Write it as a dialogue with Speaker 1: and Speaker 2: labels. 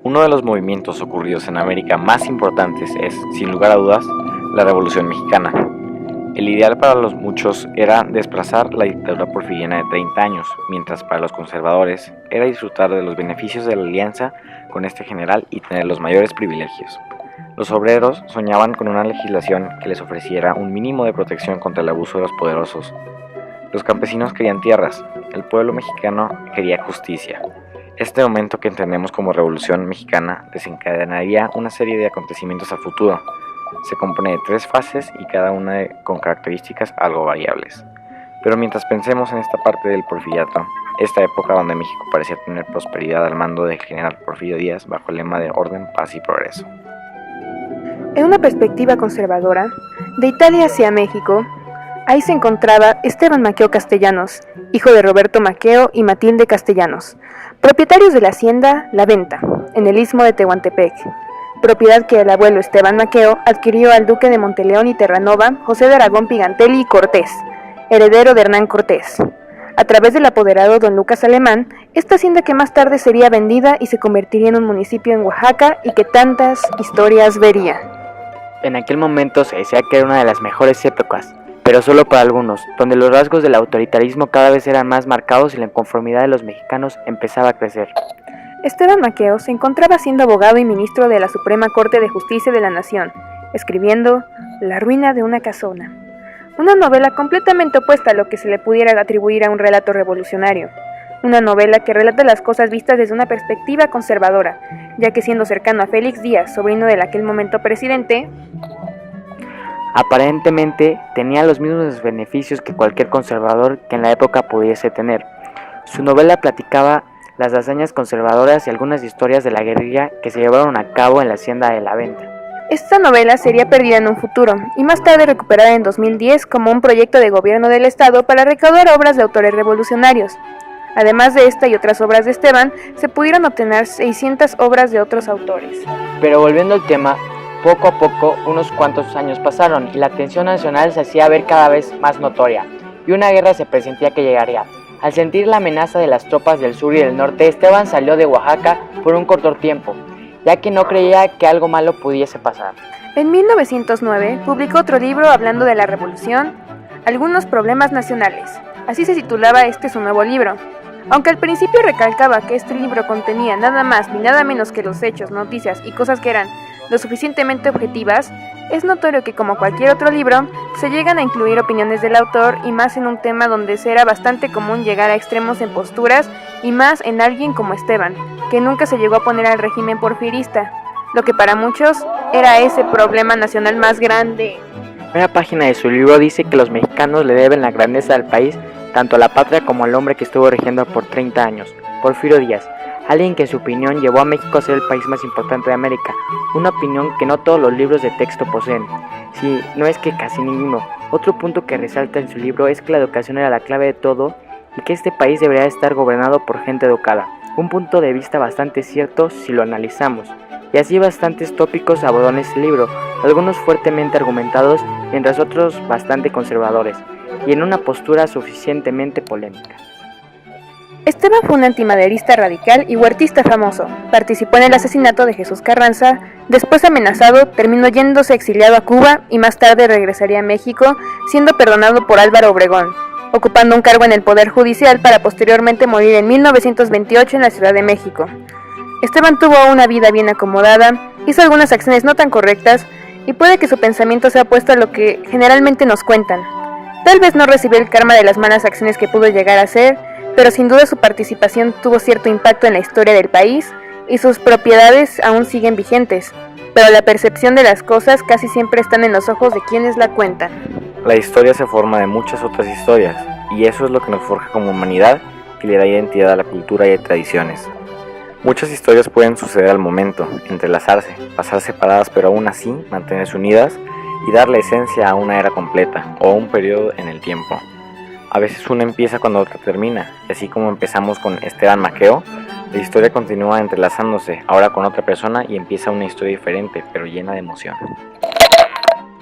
Speaker 1: Uno de los movimientos ocurridos en América más importantes es, sin lugar a dudas, la Revolución Mexicana. El ideal para los muchos era desplazar la dictadura porfiriana de 30 años, mientras para los conservadores era disfrutar de los beneficios de la alianza con este general y tener los mayores privilegios. Los obreros soñaban con una legislación que les ofreciera un mínimo de protección contra el abuso de los poderosos. Los campesinos querían tierras, el pueblo mexicano quería justicia. Este momento que entendemos como Revolución Mexicana desencadenaría una serie de acontecimientos a futuro. Se compone de 3 fases y cada una con características algo variables. Pero mientras pensemos en esta parte del porfiriato, esta época donde México parecía tener prosperidad al mando del general Porfirio Díaz bajo el lema de orden, paz y progreso.
Speaker 2: En una perspectiva conservadora, de Italia hacia México, ahí se encontraba Esteban Maqueo Castellanos, hijo de Roberto Maqueo y Matilde Castellanos, propietarios de la hacienda La Venta, en el istmo de Tehuantepec, propiedad que el abuelo Esteban Maqueo adquirió al duque de Monteleón y Terranova, José de Aragón Pigantelli y Cortés, heredero de Hernán Cortés. A través del apoderado don Lucas Alemán, esta hacienda que más tarde sería vendida y se convertiría en un municipio en Oaxaca y que tantas historias vería.
Speaker 3: En aquel momento se decía que era una de las mejores épocas, pero solo para algunos, donde los rasgos del autoritarismo cada vez eran más marcados y la inconformidad de los mexicanos empezaba a crecer.
Speaker 2: Esteban Maqueo se encontraba siendo abogado y ministro de la Suprema Corte de Justicia de la Nación, escribiendo La ruina de una casona, una novela completamente opuesta a lo que se le pudiera atribuir a un relato revolucionario. Una novela que relata las cosas vistas desde una perspectiva conservadora, ya que siendo cercano a Félix Díaz, sobrino del aquel momento presidente,
Speaker 3: aparentemente tenía los mismos beneficios que cualquier conservador que en la época pudiese tener. Su novela platicaba las hazañas conservadoras y algunas historias de la guerrilla que se llevaron a cabo en la hacienda de La Venta.
Speaker 2: Esta novela sería perdida en un futuro y más tarde recuperada en 2010 como un proyecto de gobierno del Estado para recaudar obras de autores revolucionarios. Además de esta y otras obras de Esteban, se pudieron obtener 600 obras de otros autores.
Speaker 3: Pero volviendo al tema, poco a poco unos cuantos años pasaron y la tensión nacional se hacía ver cada vez más notoria y una guerra se presentía que llegaría. Al sentir la amenaza de las tropas del sur y del norte, Esteban salió de Oaxaca por un corto tiempo, ya que no creía que algo malo pudiese pasar.
Speaker 2: En 1909 publicó otro libro hablando de la revolución, Algunos problemas nacionales. Así se titulaba su nuevo libro. Aunque al principio recalcaba que este libro contenía nada más ni nada menos que los hechos, noticias y cosas que eran lo suficientemente objetivas, es notorio que como cualquier otro libro, se llegan a incluir opiniones del autor y más en un tema donde será bastante común llegar a extremos en posturas y más en alguien como Esteban, que nunca se llegó a poner al régimen porfirista, lo que para muchos era ese problema nacional más grande.
Speaker 3: La primera página de su libro dice que los mexicanos le deben la grandeza del país tanto a la patria como al hombre que estuvo regiendo por 30 años, Porfirio Díaz, alguien que en su opinión llevó a México a ser el país más importante de América, una opinión que no todos los libros de texto poseen, si no es que casi ninguno. Otro punto que resalta en su libro es que la educación era la clave de todo y que este país debería estar gobernado por gente educada, un punto de vista bastante cierto si lo analizamos, y así bastantes tópicos abordan este libro, algunos fuertemente argumentados, mientras otros bastante conservadores, y en una postura suficientemente polémica.
Speaker 2: Esteban fue un antimaderista radical y huertista famoso. Participó en el asesinato de Jesús Carranza, después amenazado, terminó yéndose exiliado a Cuba y más tarde regresaría a México, siendo perdonado por Álvaro Obregón, ocupando un cargo en el Poder Judicial para posteriormente morir en 1928 en la Ciudad de México. Esteban tuvo una vida bien acomodada, hizo algunas acciones no tan correctas y puede que su pensamiento sea opuesto a lo que generalmente nos cuentan. Tal vez no recibió el karma de las malas acciones que pudo llegar a hacer, pero sin duda su participación tuvo cierto impacto en la historia del país y sus propiedades aún siguen vigentes, pero la percepción de las cosas casi siempre están en los ojos de quienes la cuentan.
Speaker 1: La historia se forma de muchas otras historias, y eso es lo que nos forja como humanidad y le da identidad a la cultura y a tradiciones. Muchas historias pueden suceder al momento, entrelazarse, pasar separadas pero aún así mantenerse unidas y darle esencia a una era completa o a un periodo en el tiempo. A veces una empieza cuando otra termina, y así como empezamos con Esteban Maqueo, la historia continúa entrelazándose ahora con otra persona y empieza una historia diferente pero llena de emoción.